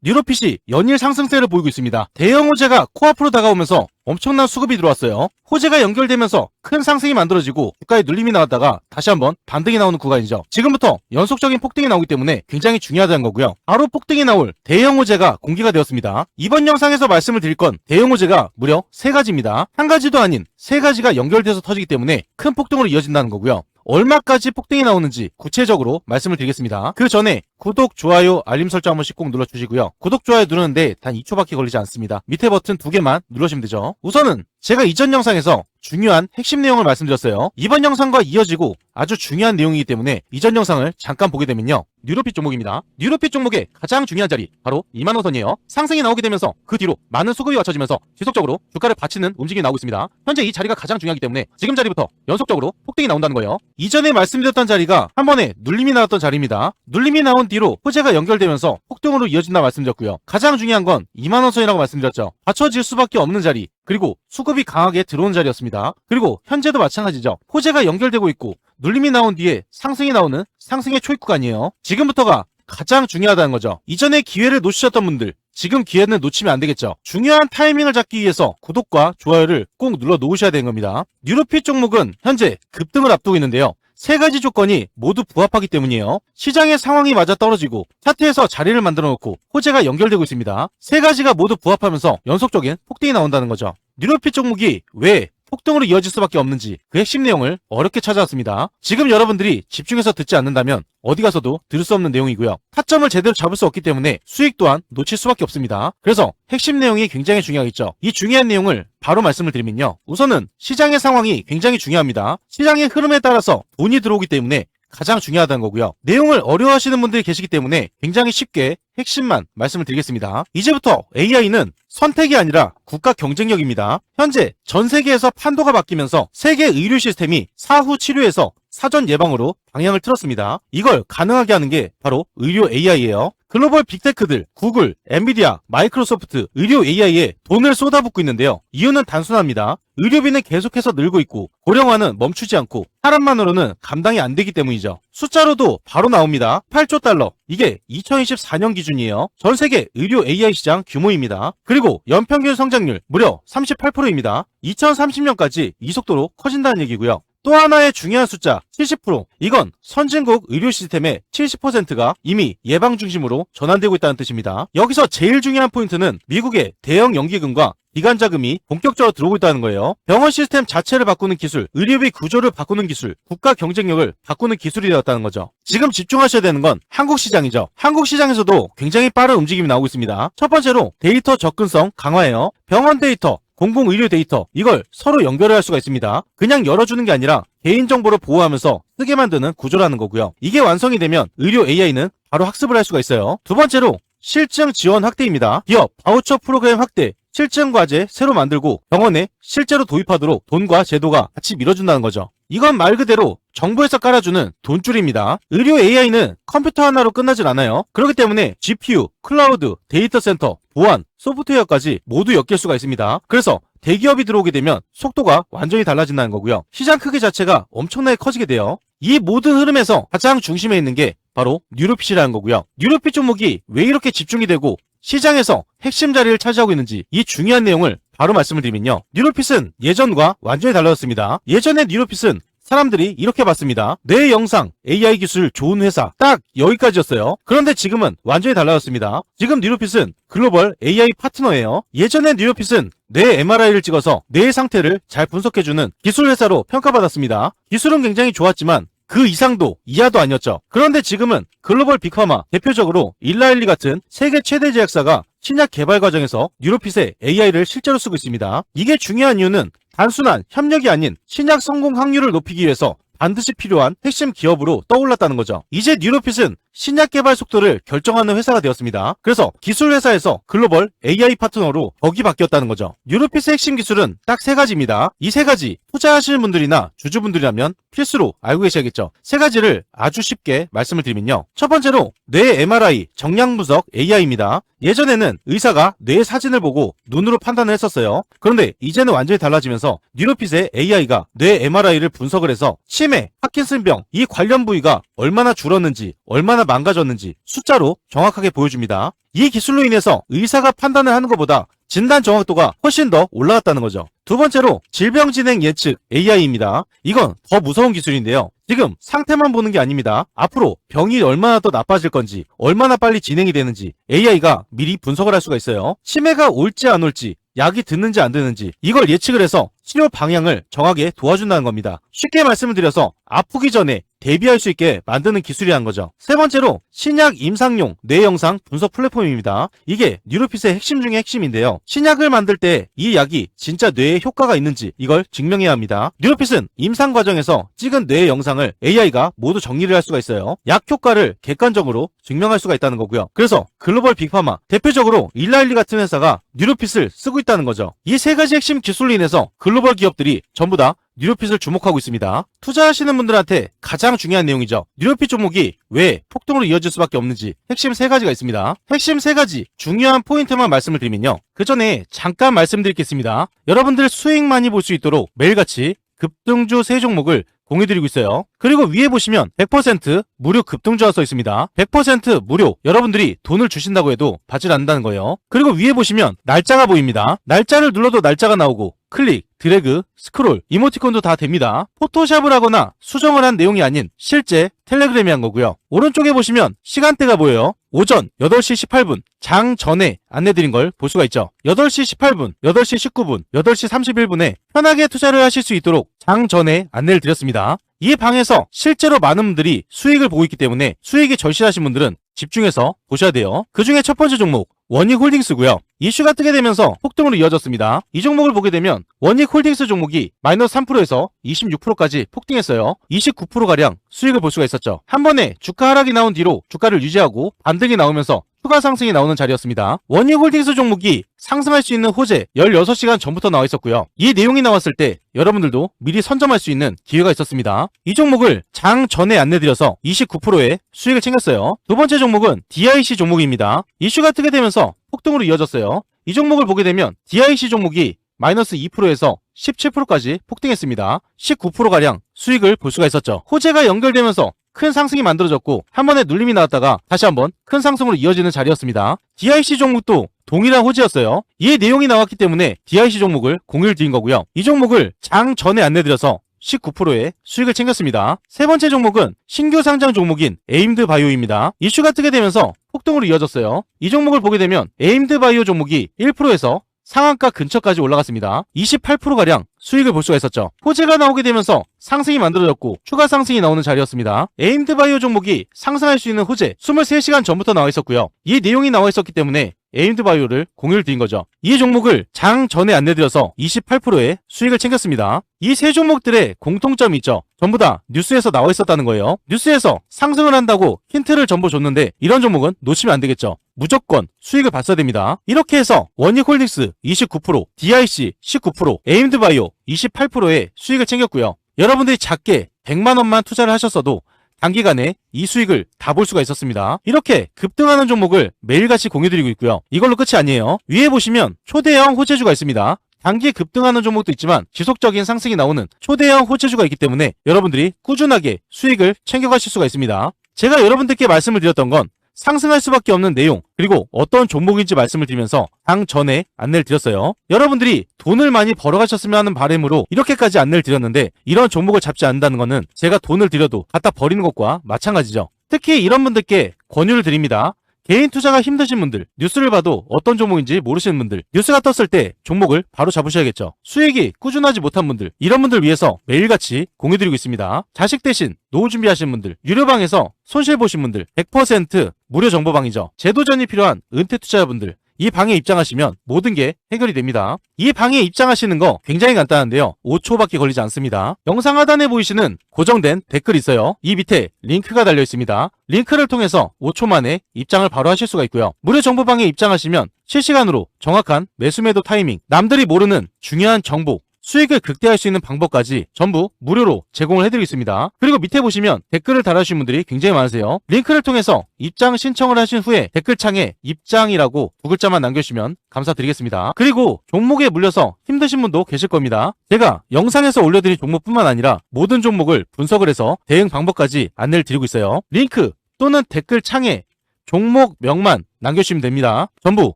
뉴로핏이 연일 상승세를 보이고 있습니다. 대형 호재가 코앞으로 다가오면서 엄청난 수급이 들어왔어요. 호재가 연결되면서 큰 상승이 만들어지고 주가에 눌림이 나왔다가 다시 한번 반등이 나오는 구간이죠. 지금부터 연속적인 폭등이 나오기 때문에 굉장히 중요하다는 거고요. 바로 폭등이 나올 대형 호재가 공개가 되었습니다. 이번 영상에서 말씀을 드릴 건 대형 호재가 무려 3가지입니다. 한 가지도 아닌 3가지가 연결돼서 터지기 때문에 큰 폭등으로 이어진다는 거고요. 얼마까지 폭등이 나오는지 구체적으로 말씀을 드리겠습니다. 그 전에 구독, 좋아요, 알림 설정 한 번씩 꼭 눌러주시고요. 구독, 좋아요 누르는데 단 2초밖에 걸리지 않습니다. 밑에 버튼 2개만 누르시면 되죠. 우선은 제가 이전 영상에서 중요한 핵심 내용을 말씀드렸어요. 이번 영상과 이어지고 아주 중요한 내용이기 때문에 이전 영상을 잠깐 보게 되면요. 뉴로핏 종목입니다. 뉴로핏 종목의 가장 중요한 자리 바로 2만원선이에요. 상승이 나오게 되면서 그 뒤로 많은 수급이 받쳐지면서 지속적으로 주가를 받치는 움직임이 나오고 있습니다. 현재 이 자리가 가장 중요하기 때문에 지금 자리부터 연속적으로 폭등이 나온다는 거예요. 이전에 말씀드렸던 자리가 한 번에 눌림이 나왔던 자리입니다. 눌림이 나온 뒤로 호재가 연결되면서 폭등으로 이어진다 말씀드렸고요. 가장 중요한 건 2만원선이라고 말씀드렸죠. 받쳐질 수밖에 없는 자리, 그리고 수급이 강하게 들어온 자리였습니다. 그리고 현재도 마찬가지죠. 호재가 연결되고 있고 눌림이 나온 뒤에 상승이 나오는 상승의 초입 구간이에요. 지금부터가 가장 중요하다는 거죠. 이전에 기회를 놓치셨던 분들, 지금 기회는 놓치면 안 되겠죠. 중요한 타이밍을 잡기 위해서 구독과 좋아요를 꼭 눌러 놓으셔야 되는 겁니다. 뉴로핏 종목은 현재 급등을 앞두고 있는데요. 3가지 조건이 모두 부합하기 때문이에요. 시장의 상황이 맞아 떨어지고 차트에서 자리를 만들어 놓고 호재가 연결되고 있습니다. 3가지가 모두 부합하면서 연속적인 폭등이 나온다는 거죠. 뉴로핏 종목이 왜 폭등으로 이어질 수밖에 없는지 그 핵심 내용을 어렵게 찾아왔습니다. 지금 여러분들이 집중해서 듣지 않는다면 어디 가서도 들을 수 없는 내용이고요. 타점을 제대로 잡을 수 없기 때문에 수익 또한 놓칠 수밖에 없습니다. 그래서 핵심 내용이 굉장히 중요하겠죠. 이 중요한 내용을 바로 말씀을 드리면요. 우선은 시장의 상황이 굉장히 중요합니다. 시장의 흐름에 따라서 돈이 들어오기 때문에 가장 중요하다는 거고요. 내용을 어려워하시는 분들이 계시기 때문에 굉장히 쉽게 핵심만 말씀을 드리겠습니다. 이제부터 AI는 선택이 아니라 국가 경쟁력입니다. 현재 전 세계에서 판도가 바뀌면서 세계 의료 시스템이 사후 치료에서 사전 예방으로 방향을 틀었습니다. 이걸 가능하게 하는 게 바로 의료 AI예요. 글로벌 빅테크들, 구글, 엔비디아, 마이크로소프트, 의료 AI에 돈을 쏟아붓고 있는데요. 이유는 단순합니다. 의료비는 계속해서 늘고 있고 고령화는 멈추지 않고 사람만으로는 감당이 안 되기 때문이죠. 숫자로도 바로 나옵니다. 8조 달러. 이게 2024년 기준이에요. 전 세계 의료 AI 시장 규모입니다. 그리고 연평균 성장률 무려 38%입니다. 2030년까지 이 속도로 커진다는 얘기고요. 또 하나의 중요한 숫자 70%. 이건 선진국 의료 시스템의 70%가 이미 예방 중심으로 전환되고 있다는 뜻입니다. 여기서 제일 중요한 포인트는 미국의 대형 연기금과 기관 자금이 본격적으로 들어오고 있다는 거예요. 병원 시스템 자체를 바꾸는 기술, 의료비 구조를 바꾸는 기술, 국가 경쟁력을 바꾸는 기술이 되었다는 거죠. 지금 집중하셔야 되는 건 한국 시장이죠. 한국 시장에서도 굉장히 빠른 움직임이 나오고 있습니다. 첫 번째로 데이터 접근성 강화예요. 병원 데이터, 공공의료 데이터, 이걸 서로 연결할 수가 있습니다. 그냥 열어주는 게 아니라 개인정보를 보호하면서 쓰게 만드는 구조라는 거고요. 이게 완성이 되면 의료 AI는 바로 학습을 할 수가 있어요. 두 번째로 실증 지원 확대입니다. 기업 바우처 프로그램 확대, 실증 과제 새로 만들고 병원에 실제로 도입하도록 돈과 제도가 같이 밀어준다는 거죠. 이건 말 그대로 정부에서 깔아주는 돈줄입니다. 의료 AI는 컴퓨터 하나로 끝나질 않아요. 그렇기 때문에 GPU, 클라우드, 데이터 센터, 보안, 소프트웨어까지 모두 엮일 수가 있습니다. 그래서 대기업이 들어오게 되면 속도가 완전히 달라진다는 거고요. 시장 크기 자체가 엄청나게 커지게 돼요. 이 모든 흐름에서 가장 중심에 있는 게 바로 뉴로핏이라는 거고요. 뉴로핏 종목이 왜 이렇게 집중이 되고 시장에서 핵심 자리를 차지하고 있는지 이 중요한 내용을 바로 말씀을 드리면요. 뉴로핏은 예전과 완전히 달라졌습니다. 예전에 뉴로핏은 사람들이 이렇게 봤습니다. 뇌 영상, AI 기술 좋은 회사 딱 여기까지였어요. 그런데 지금은 완전히 달라졌습니다. 지금 뉴로핏은 글로벌 AI 파트너예요. 예전에 뉴로핏은 뇌 MRI를 찍어서 뇌의 상태를 잘 분석해주는 기술 회사로 평가받았습니다. 기술은 굉장히 좋았지만 그 이상도 이하도 아니었죠. 그런데 지금은 글로벌 빅파마, 대표적으로 일라일리 같은 세계 최대 제약사가 신약 개발 과정에서 뉴로핏의 AI를 실제로 쓰고 있습니다. 이게 중요한 이유는 단순한 협력이 아닌 신약 성공 확률을 높이기 위해서 반드시 필요한 핵심 기업으로 떠올랐다는 거죠. 이제 뉴로핏은 신약 개발 속도를 결정하는 회사가 되었습니다. 그래서 기술 회사에서 글로벌 AI 파트너로 격이 바뀌었다는 거죠. 뉴로핏의 핵심 기술은 딱 3가지입니다. 이 3가지 투자하시는 분들이나 주주분들이라면 필수로 알고 계셔야겠죠. 3가지를 아주 쉽게 말씀을 드리면요. 첫 번째로 뇌 MRI 정량 분석 AI입니다. 예전에는 의사가 뇌 사진을 보고 눈으로 판단을 했었어요. 그런데 이제는 완전히 달라지면서 뉴로핏의 AI가 뇌 MRI를 분석을 해서 침 치매, 파킨슨병 이 관련 부위가 얼마나 줄었는지, 얼마나 망가졌는지 숫자로 정확하게 보여줍니다. 이 기술로 인해서 의사가 판단을 하는 것보다 진단 정확도가 훨씬 더 올라갔다는 거죠. 두 번째로 질병 진행 예측 AI입니다. 이건 더 무서운 기술인데요. 지금 상태만 보는 게 아닙니다. 앞으로 병이 얼마나 더 나빠질 건지, 얼마나 빨리 진행이 되는지 AI가 미리 분석을 할 수가 있어요. 치매가 올지 안 올지, 약이 듣는지 안 듣는지 이걸 예측을 해서 치료 방향을 정하게 도와준다는 겁니다. 쉽게 말씀을 드려서 아프기 전에 대비할 수 있게 만드는 기술이라는 거죠. 세 번째로 신약 임상용 뇌 영상 분석 플랫폼입니다. 이게 뉴로핏의 핵심 중에 핵심인데요. 신약을 만들 때 이 약이 진짜 뇌에 효과가 있는지 이걸 증명해야 합니다. 뉴로핏은 임상 과정에서 찍은 뇌 영상을 AI가 모두 정리를 할 수가 있어요. 약 효과를 객관적으로 증명할 수가 있다는 거고요. 그래서 글로벌 빅파마, 대표적으로 일라일리 같은 회사가 뉴로핏을 쓰고 있다는 거죠. 이 세 가지 핵심 기술로 인해서 글로벌 기업들이 전부 다 뉴로핏을 주목하고 있습니다. 투자하시는 분들한테 가장 중요한 내용이죠. 뉴로핏 종목이 왜 폭등으로 이어질 수밖에 없는지 핵심 세 가지가 있습니다. 핵심 세 가지 중요한 포인트만 말씀을 드리면요. 그 전에 잠깐 말씀드리겠습니다. 여러분들 수익 많이 볼 수 있도록 매일같이 급등주 세 종목을 공유드리고 있어요. 그리고 위에 보시면 100% 무료 급등주가 써 있습니다. 100% 무료. 여러분들이 돈을 주신다고 해도 받질 않는다는 거예요. 그리고 위에 보시면 날짜가 보입니다. 날짜를 눌러도 날짜가 나오고 클릭, 드래그, 스크롤, 이모티콘도 다 됩니다. 포토샵을 하거나 수정을 한 내용이 아닌 실제 텔레그램이 한 거고요. 오른쪽에 보시면 시간대가 보여요. 오전 8시 18분 장 전에 안내드린 걸 볼 수가 있죠. 8시 18분, 8시 19분, 8시 31분에 편하게 투자를 하실 수 있도록 장 전에 안내를 드렸습니다. 이 방에서 실제로 많은 분들이 수익을 보고 있기 때문에 수익이 절실하신 분들은 집중해서 보셔야 돼요. 그 중에 첫 번째 종목 원익홀딩스고요. 이슈가 뜨게 되면서 폭등으로 이어졌습니다. 이 종목을 보게 되면 원익홀딩스 종목이 마이너스 3%에서 26%까지 폭등했어요. 29%가량 수익을 볼 수가 있었죠. 한 번에 주가 하락이 나온 뒤로 주가를 유지하고 반등이 나오면서 추가 상승이 나오는 자리였습니다. 원익홀딩스 종목이 상승할 수 있는 호재 16시간 전부터 나와 있었고요. 이 내용이 나왔을 때 여러분들도 미리 선점할 수 있는 기회가 있었습니다. 이 종목을 장 전에 안내드려서 29%의 수익을 챙겼어요. 두 번째 종목은 DIC 종목입니다. 이슈가 뜨게 되면서 폭등으로 이어졌어요. 이 종목을 보게 되면 DIC 종목이 마이너스 2%에서 17%까지 폭등했습니다. 19%가량 수익을 볼 수가 있었죠. 호재가 연결되면서 큰 상승이 만들어졌고 한 번에 눌림이 나왔다가 다시 한번 큰 상승으로 이어지는 자리였습니다. DIC 종목도 동일한 호재였어요. 이 내용이 나왔기 때문에 DIC 종목을 공유를 드린 거고요. 이 종목을 장 전에 안내드려서 19%의 수익을 챙겼습니다. 세 번째 종목은 신규 상장 종목인 에임드 바이오입니다. 이슈가 뜨게 되면서 폭등으로 이어졌어요. 이 종목을 보게 되면 에임드 바이오 종목이 1%에서 상한가 근처까지 올라갔습니다. 28%가량 수익을 볼 수가 있었죠. 호재가 나오게 되면서 상승이 만들어졌고 추가 상승이 나오는 자리였습니다. 에임드 바이오 종목이 상승할 수 있는 호재 23시간 전부터 나와 있었고요. 이 내용이 나와 있었기 때문에 에임드 바이오를 공유를 드린 거죠. 이 종목을 장 전에 안내드려서 28%의 수익을 챙겼습니다. 이 세 종목들의 공통점이 있죠. 전부 다 뉴스에서 나와 있었다는 거예요. 뉴스에서 상승을 한다고 힌트를 전부 줬는데 이런 종목은 놓치면 안 되겠죠. 무조건 수익을 봤어야 됩니다. 이렇게 해서 원익홀딩스 29%, DIC 19%, 에임드 바이오 28%의 수익을 챙겼고요. 여러분들이 작게 100만원만 투자를 하셨어도 단기간에 이 수익을 다 볼 수가 있었습니다. 이렇게 급등하는 종목을 매일같이 공유드리고 있고요. 이걸로 끝이 아니에요. 위에 보시면 초대형 호재주가 있습니다. 단기에 급등하는 종목도 있지만 지속적인 상승이 나오는 초대형 호재주가 있기 때문에 여러분들이 꾸준하게 수익을 챙겨가실 수가 있습니다. 제가 여러분들께 말씀을 드렸던 건 상승할 수밖에 없는 내용 그리고 어떤 종목인지 말씀을 드리면서 장 전에 안내를 드렸어요. 여러분들이 돈을 많이 벌어가셨으면 하는 바람으로 이렇게까지 안내를 드렸는데 이런 종목을 잡지 않는다는 것은 제가 돈을 들여도 갖다 버리는 것과 마찬가지죠. 특히 이런 분들께 권유를 드립니다. 개인 투자가 힘드신 분들, 뉴스를 봐도 어떤 종목인지 모르시는 분들, 뉴스가 떴을 때 종목을 바로 잡으셔야겠죠. 수익이 꾸준하지 못한 분들, 이런 분들 위해서 매일같이 공유드리고 있습니다. 자식 대신 노후 준비하시는 분들, 유료방에서 손실 보신 분들, 100% 무료 정보방이죠. 제도전이 필요한 은퇴 투자자분들, 이 방에 입장하시면 모든 게 해결이 됩니다. 이 방에 입장하시는 거 굉장히 간단한데요. 5초밖에 걸리지 않습니다. 영상 하단에 보이시는 고정된 댓글이 있어요. 이 밑에 링크가 달려 있습니다. 링크를 통해서 5초 만에 입장을 바로 하실 수가 있고요. 무료 정보방에 입장하시면 실시간으로 정확한 매수 매도 타이밍, 남들이 모르는 중요한 정보, 수익을 극대화할 수 있는 방법까지 전부 무료로 제공을 해드리고 있습니다. 그리고 밑에 보시면 댓글을 달아주신 분들이 굉장히 많으세요. 링크를 통해서 입장 신청을 하신 후에 댓글창에 입장이라고 두 글자만 남겨주시면 감사드리겠습니다. 그리고 종목에 물려서 힘드신 분도 계실 겁니다. 제가 영상에서 올려드린 종목뿐만 아니라 모든 종목을 분석을 해서 대응 방법까지 안내를 드리고 있어요. 링크 또는 댓글창에 종목명만 남겨주시면 됩니다. 전부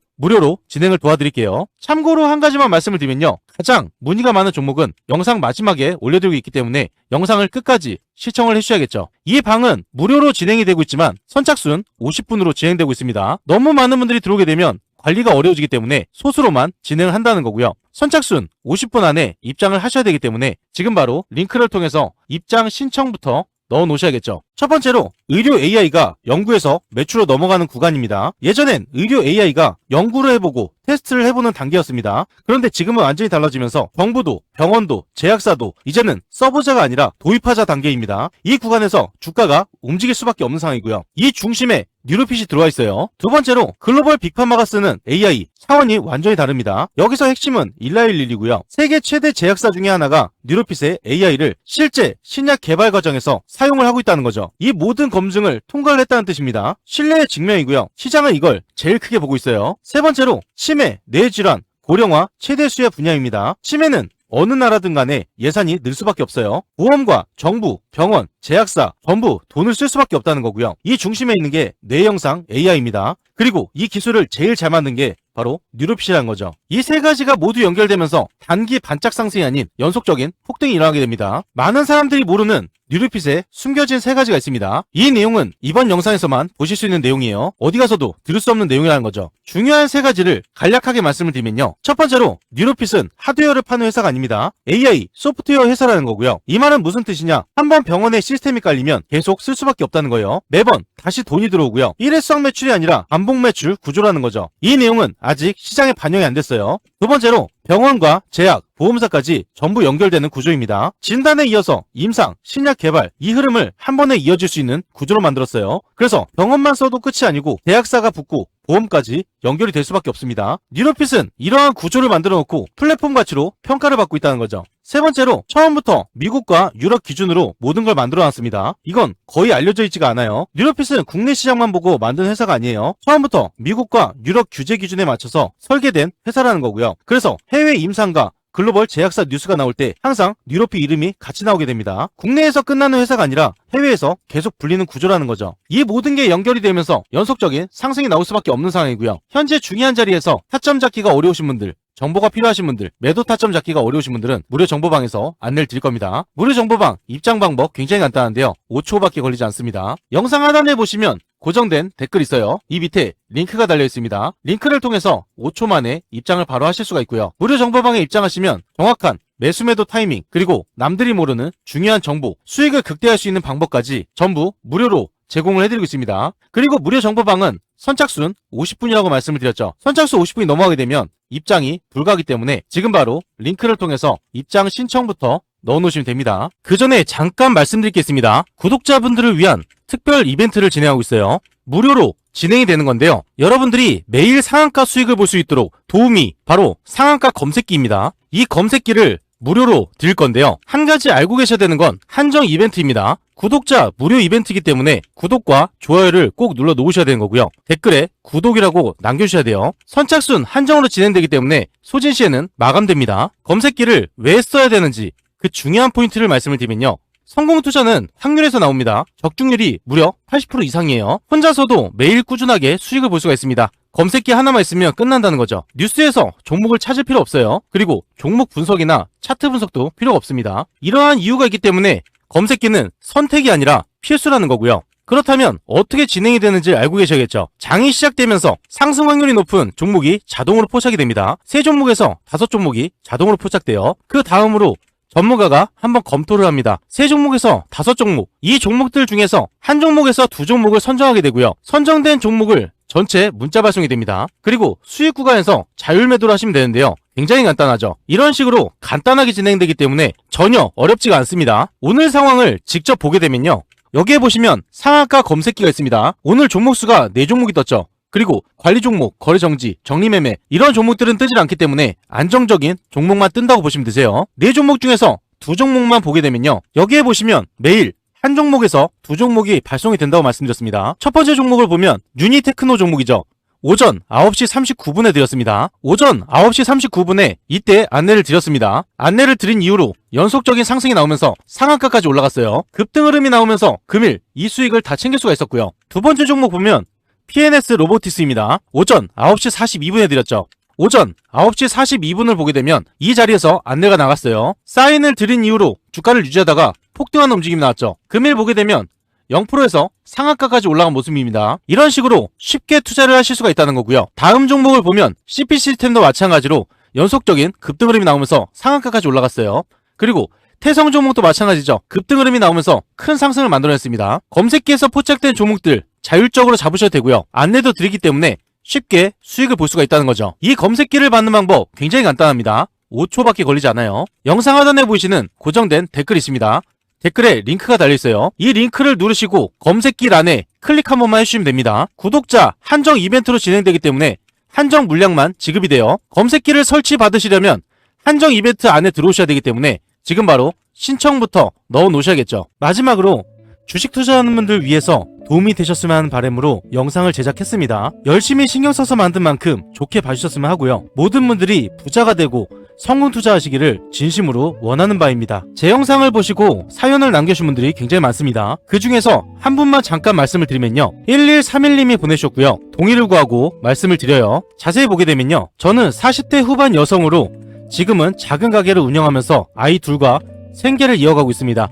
무료로 진행을 도와드릴게요. 참고로 한 가지만 말씀을 드리면요. 가장 문의가 많은 종목은 영상 마지막에 올려드리고 있기 때문에 영상을 끝까지 시청을 해주셔야겠죠. 이 방은 무료로 진행이 되고 있지만 선착순 50분으로 진행되고 있습니다. 너무 많은 분들이 들어오게 되면 관리가 어려워지기 때문에 소수로만 진행을 한다는 거고요. 선착순 50분 안에 입장을 하셔야 되기 때문에 지금 바로 링크를 통해서 입장 신청부터 넣어 놓으셔야겠죠. 첫 번째로 의료 AI가 연구에서 매출로 넘어가는 구간입니다. 예전엔 의료 AI가 연구를 해보고 테스트를 해보는 단계였습니다. 그런데 지금은 완전히 달라지면서 정부도 병원도 제약사도 이제는 써보자가 아니라 도입하자 단계입니다. 이 구간에서 주가가 움직일 수밖에 없는 상황이고요. 이 중심에 뉴로핏이 들어와 있어요. 두 번째로 글로벌 빅파마가 쓰는 AI 차원이 완전히 다릅니다. 여기서 핵심은 일라일릴이고요. 세계 최대 제약사 중에 하나가 뉴로핏의 AI를 실제 신약 개발 과정에서 사용을 하고 있다는 거죠. 이 모든 검증을 통과를 했다는 뜻입니다. 신뢰의 증명이고요. 시장은 이걸 제일 크게 보고 있어요. 세 번째로 치매, 뇌질환, 고령화, 최대 수혜 분야입니다. 치매는 어느 나라든 간에 예산이 늘 수밖에 없어요. 보험과 정부, 병원, 제약사 전부 돈을 쓸 수밖에 없다는 거고요. 이 중심에 있는 게 뇌영상 AI입니다. 그리고 이 기술을 제일 잘 만든 게 바로 뉴로핏이라는 거죠. 이 세 가지가 모두 연결되면서 단기 반짝 상승이 아닌 연속적인 폭등이 일어나게 됩니다. 많은 사람들이 모르는 뉴로핏에 숨겨진 세 가지가 있습니다. 이 내용은 이번 영상에서만 보실 수 있는 내용이에요. 어디 가서도 들을 수 없는 내용이라는 거죠. 중요한 세 가지를 간략하게 말씀을 드리면요. 첫 번째로 뉴로핏은 하드웨어를 파는 회사가 아닙니다. AI, 소프트웨어 회사라는 거고요. 이 말은 무슨 뜻이냐? 한번 병원에 시스템이 깔리면 계속 쓸 수밖에 없다는 거예요. 매번 다시 돈이 들어오고요. 일회성 매출이 아니라 반복 매출 구조라는 거죠. 이 내용은 아직 시장에 반영이 안 됐어요. 두 번째로 병원과 제약, 보험사까지 전부 연결되는 구조입니다. 진단에 이어서 임상, 신약 개발 이 흐름을 한 번에 이어질 수 있는 구조로 만들었어요. 그래서 병원만 써도 끝이 아니고 제약사가 붙고 보험까지 연결이 될 수밖에 없습니다. 뉴로핏은 이러한 구조를 만들어 놓고 플랫폼 가치로 평가를 받고 있다는 거죠. 세 번째로 처음부터 미국과 유럽 기준으로 모든 걸 만들어 놨습니다. 이건 거의 알려져 있지가 않아요. 뉴로핏은 국내 시장만 보고 만든 회사가 아니에요. 처음부터 미국과 유럽 규제 기준에 맞춰서 설계된 회사라는 거고요. 그래서 해외 임상과 글로벌 제약사 뉴스가 나올 때 항상 뉴로핏 이름이 같이 나오게 됩니다. 국내에서 끝나는 회사가 아니라 해외에서 계속 불리는 구조라는 거죠. 이 모든 게 연결이 되면서 연속적인 상승이 나올 수밖에 없는 상황이고요. 현재 중요한 자리에서 타점 잡기가 어려우신 분들, 정보가 필요하신 분들, 매도 타점 잡기가 어려우신 분들은 무료 정보방에서 안내를 드릴 겁니다. 무료 정보방 입장 방법 굉장히 간단한데요. 5초밖에 걸리지 않습니다. 영상 하단에 보시면 고정된 댓글 있어요. 이 밑에 링크가 달려 있습니다. 링크를 통해서 5초 만에 입장을 바로 하실 수가 있고요. 무료 정보방에 입장하시면 정확한 매수 매도 타이밍 그리고 남들이 모르는 중요한 정보, 수익을 극대화할 수 있는 방법까지 전부 무료로 제공을 해드리고 있습니다. 그리고 무료 정보방은 선착순 50분이라고 말씀을 드렸죠. 선착순 50분이 넘어가게 되면 입장이 불가하기 때문에 지금 바로 링크를 통해서 입장 신청부터 넣어놓으시면 됩니다. 그 전에 잠깐 말씀드리겠습니다. 구독자분들을 위한 특별 이벤트를 진행하고 있어요. 무료로 진행이 되는 건데요. 여러분들이 매일 상한가 수익을 볼 수 있도록 도움이 바로 상한가 검색기입니다. 이 검색기를 무료로 드릴 건데요. 한 가지 알고 계셔야 되는 건 한정 이벤트입니다. 구독자 무료 이벤트이기 때문에 구독과 좋아요를 꼭 눌러 놓으셔야 되는 거고요. 댓글에 구독이라고 남겨주셔야 돼요. 선착순 한정으로 진행되기 때문에 소진 시에는 마감됩니다. 검색기를 왜 써야 되는지 그 중요한 포인트를 말씀을 드리면요. 성공 투자는 확률에서 나옵니다. 적중률이 무려 80% 이상이에요. 혼자서도 매일 꾸준하게 수익을 볼 수가 있습니다. 검색기 하나만 있으면 끝난다는 거죠. 뉴스에서 종목을 찾을 필요 없어요. 그리고 종목 분석이나 차트 분석도 필요가 없습니다. 이러한 이유가 있기 때문에 검색기는 선택이 아니라 필수라는 거고요. 그렇다면 어떻게 진행이 되는지 알고 계셔야겠죠. 장이 시작되면서 상승 확률이 높은 종목이 자동으로 포착이 됩니다. 3종목에서 5종목이 자동으로 포착돼요. 그 다음으로 전문가가 한번 검토를 합니다. 3종목에서 5종목, 이 종목들 중에서 한 종목에서 2종목을 선정하게 되고요. 선정된 종목을 전체 문자 발송이 됩니다. 그리고 수익 구간에서 자율 매도를 하시면 되는데요. 굉장히 간단하죠. 이런 식으로 간단하게 진행되기 때문에 전혀 어렵지가 않습니다. 오늘 상황을 직접 보게 되면요. 여기에 보시면 상한가 검색기가 있습니다. 오늘 종목수가 4종목이 떴죠. 그리고 관리 종목, 거래 정지, 정리 매매 이런 종목들은 뜨질 않기 때문에 안정적인 종목만 뜬다고 보시면 되세요. 4종목 중에서 2종목만 보게 되면요. 여기에 보시면 매일 한 종목에서 2종목이 발송이 된다고 말씀드렸습니다. 첫 번째 종목을 보면 유니테크노 종목이죠. 오전 9시 39분에 드렸습니다. 오전 9시 39분에 이때 안내를 드렸습니다. 안내를 드린 이후로 연속적인 상승이 나오면서 상한가까지 올라갔어요. 급등 흐름이 나오면서 금일 이 수익을 다 챙길 수가 있었고요. 두 번째 종목 보면 PNS 로보티스입니다. 오전 9시 42분에 드렸죠. 오전 9시 42분을 보게 되면 이 자리에서 안내가 나갔어요. 사인을 드린 이후로 주가를 유지하다가 폭등하는 움직임이 나왔죠. 금일 보게 되면 0%에서 상한가까지 올라간 모습입니다. 이런 식으로 쉽게 투자를 하실 수가 있다는 거고요. 다음 종목을 보면 CP 시스템도 마찬가지로 연속적인 급등 흐름이 나오면서 상한가까지 올라갔어요. 그리고 태성 종목도 마찬가지죠. 급등 흐름이 나오면서 큰 상승을 만들어냈습니다. 검색기에서 포착된 종목들 자율적으로 잡으셔도 되고요. 안내도 드리기 때문에 쉽게 수익을 볼 수가 있다는 거죠. 이 검색기를 받는 방법 굉장히 간단합니다. 5초밖에 걸리지 않아요. 영상 하단에 보이시는 고정된 댓글이 있습니다. 댓글에 링크가 달려있어요. 이 링크를 누르시고 검색기란에 클릭 한 번만 해주시면 됩니다. 구독자 한정 이벤트로 진행되기 때문에 한정 물량만 지급이 돼요. 검색기를 설치 받으시려면 한정 이벤트 안에 들어오셔야 되기 때문에 지금 바로 신청부터 넣어 놓으셔야겠죠. 마지막으로 주식 투자하는 분들 위해서 도움이 되셨으면 하는 바람으로 영상을 제작했습니다. 열심히 신경 써서 만든 만큼 좋게 봐주셨으면 하고요. 모든 분들이 부자가 되고 성공 투자하시기를 진심으로 원하는 바입니다. 제 영상을 보시고 사연을 남겨주신 분들이 굉장히 많습니다. 그 중에서 한 분만 잠깐 말씀을 드리면요. 1131님이 보내주셨고요. 동의를 구하고 말씀을 드려요. 자세히 보게 되면요. 저는 40대 후반 여성으로 지금은 작은 가게를 운영하면서 아이 둘과 생계를 이어가고 있습니다.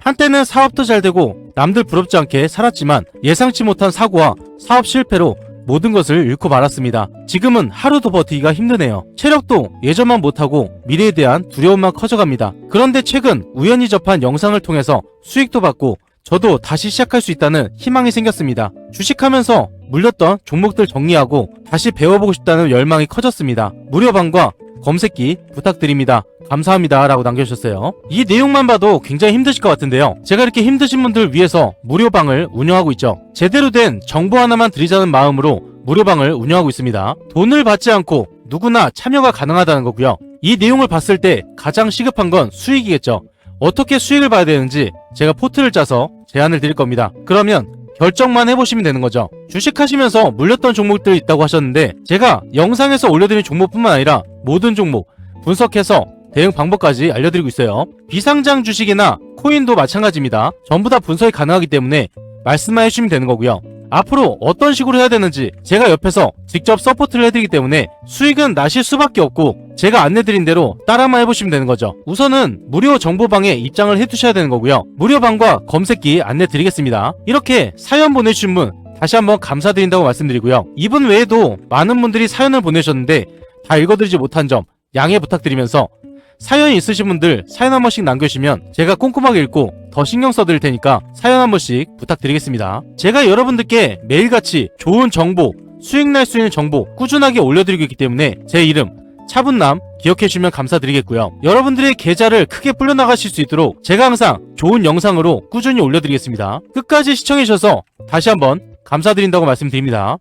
한때는 사업도 잘 되고 남들 부럽지 않게 살았지만 예상치 못한 사고와 사업 실패로 모든 것을 잃고 말았습니다. 지금은 하루도 버티기가 힘드네요. 체력도 예전만 못하고 미래에 대한 두려움만 커져갑니다. 그런데 최근 우연히 접한 영상을 통해서 수익도 받고 저도 다시 시작할 수 있다는 희망이 생겼습니다. 주식하면서 물렸던 종목들 정리하고 다시 배워보고 싶다는 열망이 커졌습니다. 무료방과 검색기 부탁드립니다. 감사합니다 라고 남겨주셨어요. 이 내용만 봐도 굉장히 힘드실 것 같은데요. 제가 이렇게 힘드신 분들 위해서 무료방을 운영하고 있죠. 제대로 된 정보 하나만 드리자는 마음으로 무료방을 운영하고 있습니다. 돈을 받지 않고 누구나 참여가 가능하다는 거고요. 이 내용을 봤을 때 가장 시급한 건 수익이겠죠. 어떻게 수익을 봐야 되는지 제가 포트를 짜서 제안을 드릴 겁니다. 그러면 결정만 해보시면 되는 거죠. 주식하시면서 물렸던 종목들이 있다고 하셨는데 제가 영상에서 올려드린 종목뿐만 아니라 모든 종목 분석해서 대응 방법까지 알려드리고 있어요. 비상장 주식이나 코인도 마찬가지입니다. 전부 다 분석이 가능하기 때문에 말씀만 해주시면 되는 거고요. 앞으로 어떤 식으로 해야 되는지 제가 옆에서 직접 서포트를 해드리기 때문에 수익은 나실 수밖에 없고 제가 안내드린 대로 따라만 해보시면 되는 거죠. 우선은 무료 정보방에 입장을 해두셔야 되는 거고요. 무료방과 검색기 안내드리겠습니다. 이렇게 사연 보내주신 분 다시 한번 감사드린다고 말씀드리고요. 이분 외에도 많은 분들이 사연을 보내셨는데 다 읽어드리지 못한 점 양해 부탁드리면서 사연이 있으신 분들 사연 한 번씩 남겨주시면 제가 꼼꼼하게 읽고 더 신경 써드릴 테니까 사연 한 번씩 부탁드리겠습니다. 제가 여러분들께 매일같이 좋은 정보, 수익 날 수 있는 정보 꾸준하게 올려드리고 있기 때문에 제 이름 차분남 기억해주시면 감사드리겠고요. 여러분들의 계좌를 크게 불려나가실 수 있도록 제가 항상 좋은 영상으로 꾸준히 올려드리겠습니다. 끝까지 시청해주셔서 다시 한번 감사드린다고 말씀드립니다.